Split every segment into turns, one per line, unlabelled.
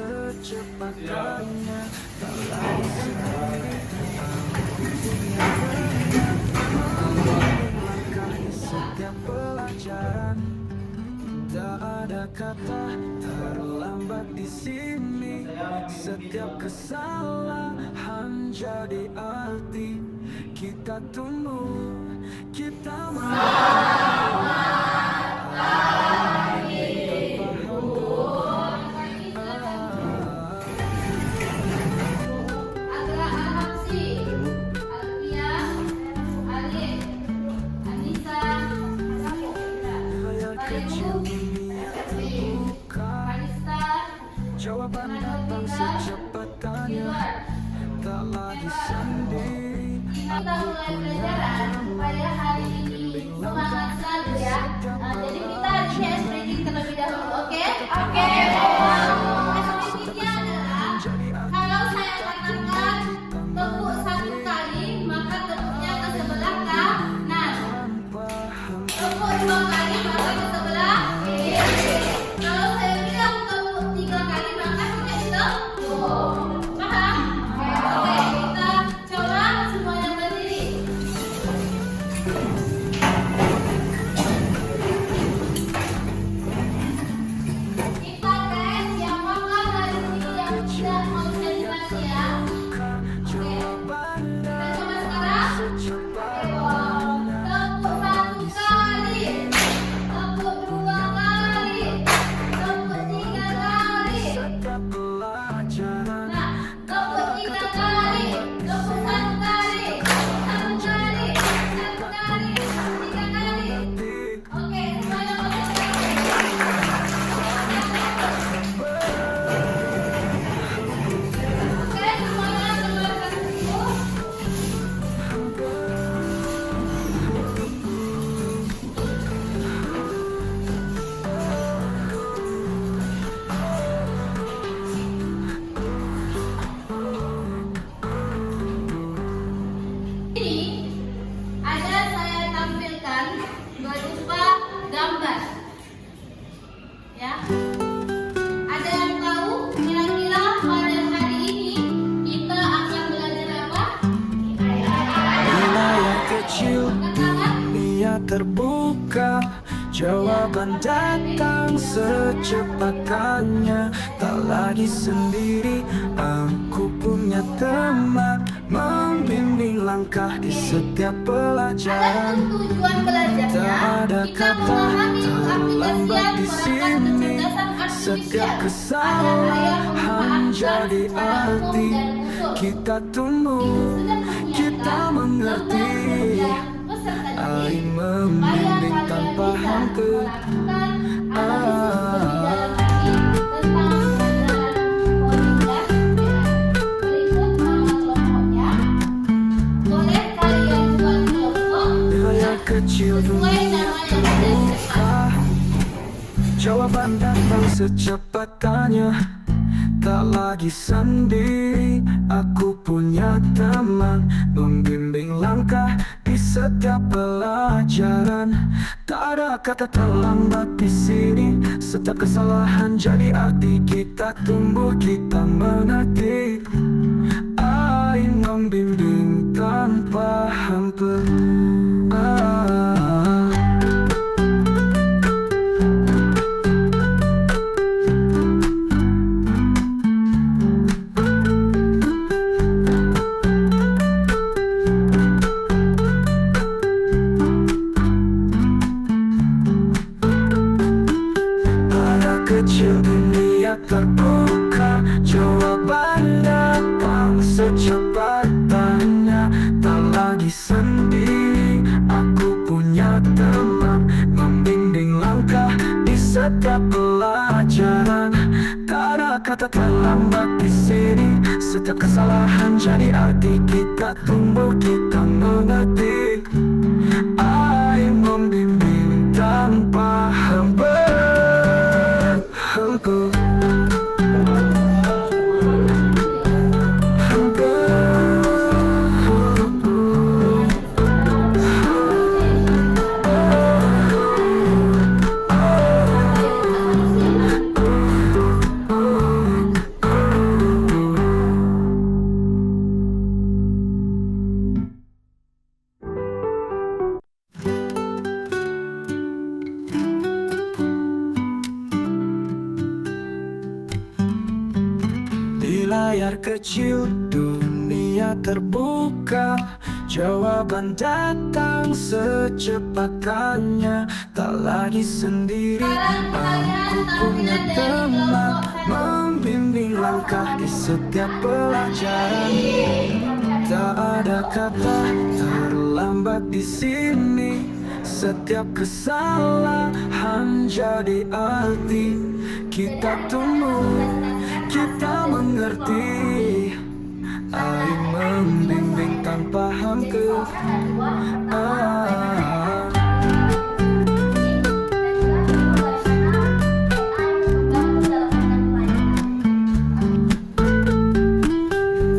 secepatnya. Tak lagi sendiri, langkah setiap pelajaran. Tak ada kata terlambat di sini. Setiap kesalahan jadi arti. Kita tumbuh, kita jawaban datang secepatannya. Tak lagi sendiri.
Kita mulai pelajaran pada hari ini. Semangat selalu ya. Jadi kita di CS reading terlebih dahulu, oke? Oke. Readingnya adalah kalau saya katakan tepuk satu kali, maka tepuknya ke sebelah kanan. Tepuk dua kali, maka ke sebelah kiri. Kalau saya bilang tepuk tiga kali, maka sudah ditepuk. Paham? Oke, kita coba semuanya berdiri. Kita tes yang makan hari ini yang tidak konsentrasi ya. Oke, kita coba sekarang. Tepuk satu kali, tepuk dua kali, tepuk tiga kali. Nah, tepuk tiga kali, tepuk satu kali, satu kali, satu kali, tiga kali. Oke, semuanya konsentrasi. Oke, semuanya keluarkan dulu. Ini ada saya tampilkan berupa gambar. Ya. Ada yang tahu kira-kira pada hari ini kita akan belajar apa?
Wilayah kecil,
Katakan.
dunia terbuka. Jawaban datang secepatannya. Tak lagi sendiri, aku punya teman membimbing langkah di setiap pelajaran.
Adapun tujuan belajarnya,
Tak ada
kita
kata
memahami
terlambat di
pengaplikasian
sini.
kecerdasan
Setiap
artifisial.
kesalahan jadi arti. Kita tumbuh, kita mengerti. Ai membimbing tanpa hantu. Wilayah kecil dunia terbuka. Jawaban datang secepatannya. Tak lagi sendiri, aku punya teman membimbing langkah di setiap pelajaran. Tak ada kata terlambat di sini. Setiap kesalahan jadi arti. Kita tumbuh, kita mengerti. Ai membimbing tanpa hampir. Kecil dunia terbuka. Jawaban datang secepatannya. Tak lagi sendiri, aku punya teman membimbing langkah di setiap pelajaran. Tak ada kata terlambat di sini. Setiap kesalahan jadi arti. Kita tumbuh, kita mengerti. Ai membimbing tanpa hamba. Di layar kecil dunia terbuka, jawaban datang secepatannya. Tak lagi sendiri, aku punya teman membimbing langkah di setiap pelajaran. Tak ada kata terlambat di sini. Setiap kesalahan jadi arti. Kita tumbuh, kita mengerti. Air membimbing tanpa hampa.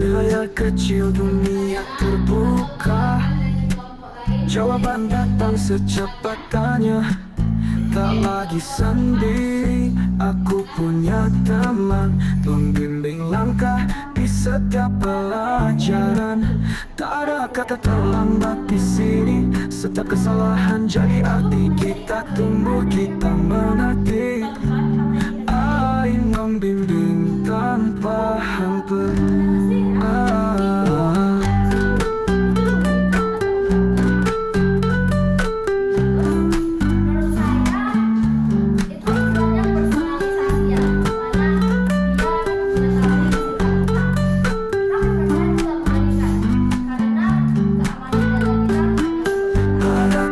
Layar kecil dunia terbuka, jawaban datang secepatannya. Tak lagi sendiri, aku punya teman membimbing langkah di setiap pelajaran. Tak ada kata terlambat di sini. Setiap kesalahan jadi arti. Kita tumbuh, kita mengerti. Air membimbing tanpa hampa.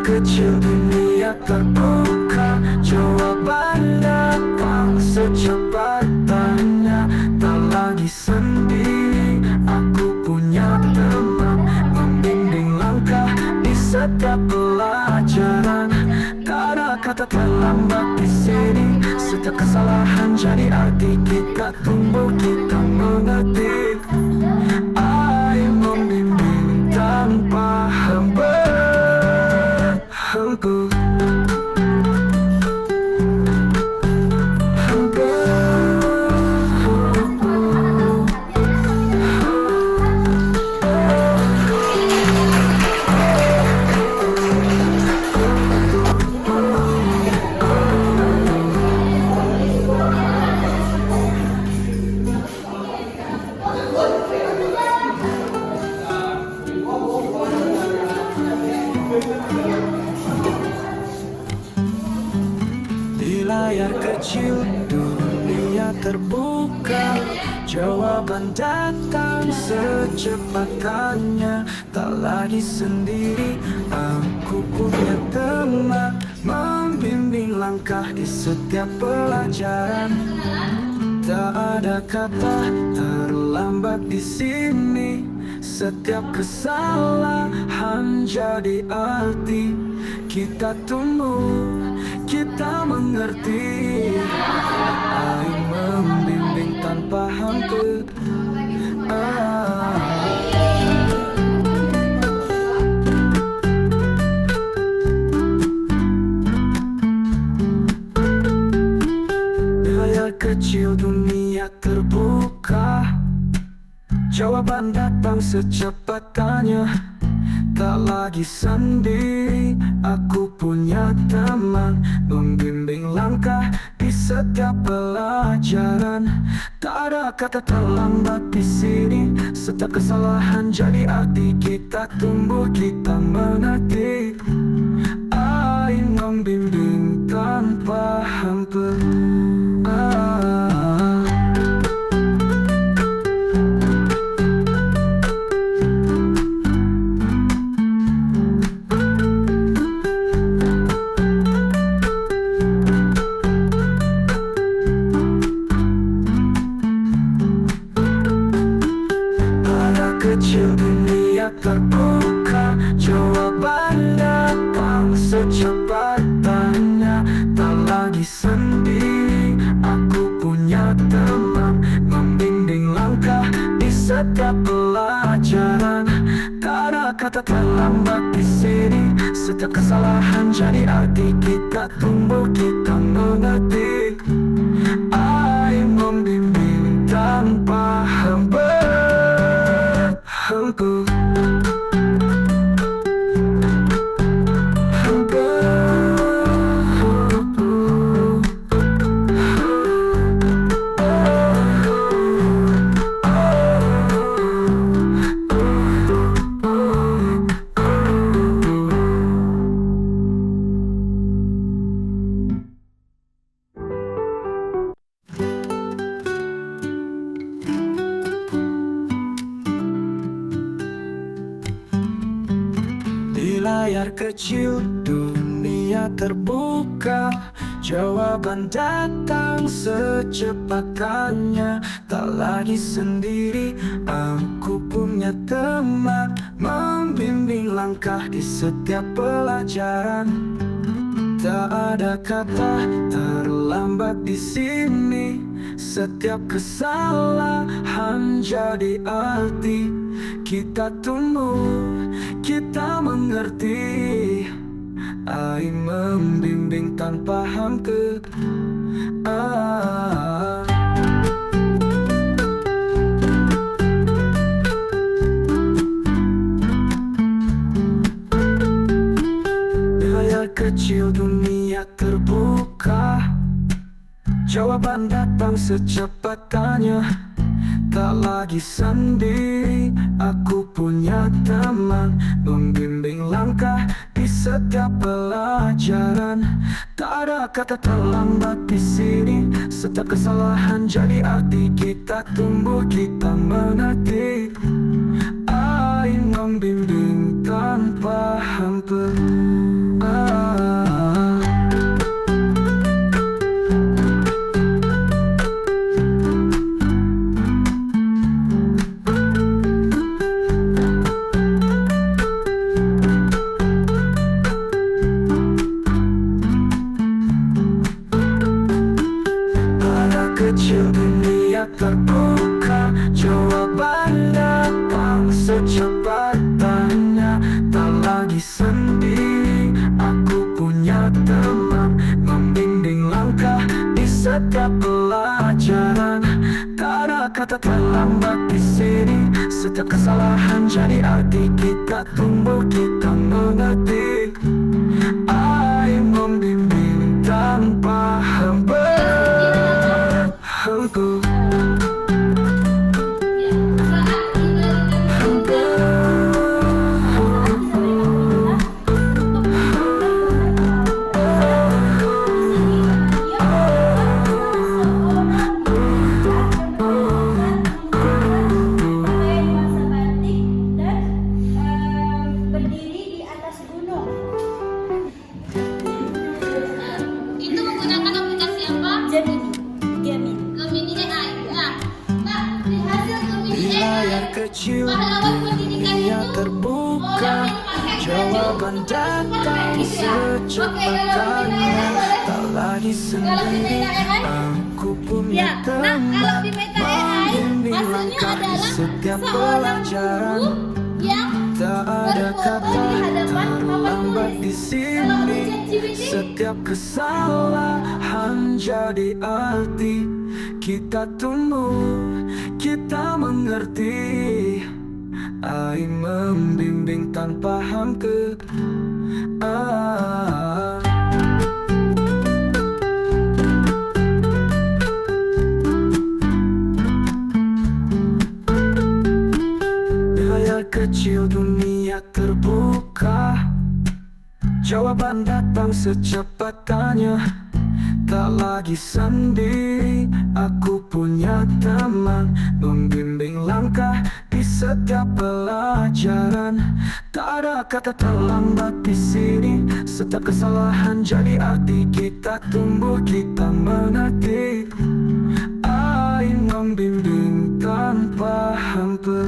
Kecil dunia terbuka, jawaban datang secepatannya. Tak lagi sendiri, aku punya teman membimbing langkah di setiap pelajaran. Tak ada kata terlambat di sini. Setiap kesalahan jadi arti. Kita tumbuh, kita mengerti. Air membimbing tanpa hampa. Di layar kecil dunia terbuka, jawaban datang secepatannya. Tak lagi sendiri, aku punya teman membimbing langkah di setiap pelajaran. Tak ada kata terlambat di sini. Setiap kesalahan jadi arti. Kita tumbuh, kita mengerti. Air membimbing tanpa hampa. Layar kecil dunia terbuka, jawaban datang secepatannya. Tak lagi sendiri, aku punya teman membimbing langkah di setiap pelajaran. Tak ada kata terlambat di sini. Setiap kesalahan jadi arti. Kita tumbuh, kita mengerti. Air membimbing tanpa hampa. Kecil dunia terbuka, jawaban datang secepatannya. Tak lagi sendiri, aku punya teman membimbing langkah di setiap pelajaran. Tak ada kata terlambat di sini. Setiap kesalahan jadi arti. Kita tumbuh, kita mengerti. Air membimbing tanpa hampa. layar kecil dunia terbuka, jawaban datang secepatnya. Tak lagi sendiri, aku punya teman membimbing langkah di setiap pelajaran. Tak ada kata terlambat di sini. Setiap kesalahan jadi arti. Kita tumbuh, kita mengerti. Ai membimbing tanpa hampa. Layar kecil dunia terbuka, jawaban datang secepatnya. Tak lagi sendiri, aku punya teman membimbing langkah di setiap pelajaran. Tak ada kata terlambat di sini. Setiap kesalahan jadi arti. Kita tumbuh, kita mengerti. Ai membimbing tanpa hampa. Kecil dunia terbuka, jawaban datang secepatnya. Tak lagi sendiri, aku punya teman membimbing langkah di setiap pelajaran. Tak ada kata terlambat di sini. Setiap kesalahan jadi arti. Kita tumbuh, kita mengerti. Ai membimbing tanpa hampa. Kecil dunia terbuka, jawaban datang secepatnya. Tak lagi sendiri, aku punya teman membimbing langkah di setiap pelajaran. Tak ada kata terlambat di sini. Setiap kesalahan jadi arti. Kita tumbuh, kita mengerti. Ai membimbing tanpa hampa. Layar kecil dunia terbuka, jawaban datang secepatnya. Tak lagi sendiri, aku punya teman membimbing langkah di setiap pelajaran. Tak ada kata terlambat di sini. Setiap kesalahan jadi arti. Kita tumbuh, kita mengerti. Ai membimbing tanpa hampa.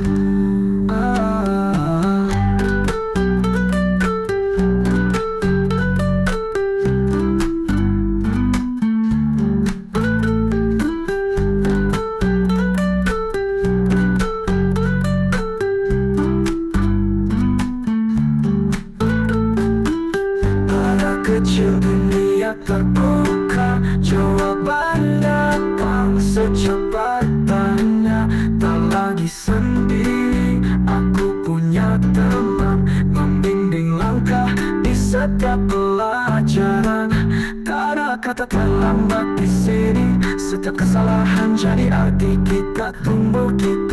Kecil dunia terbuka, jawaban datang secepatnya. Tak lagi sendiri, aku punya teman membimbing langkah di setiap pelajaran. Tak ada kata terlambat di sini. Setiap kesalahan jadi arti. Kita tumbuh, kita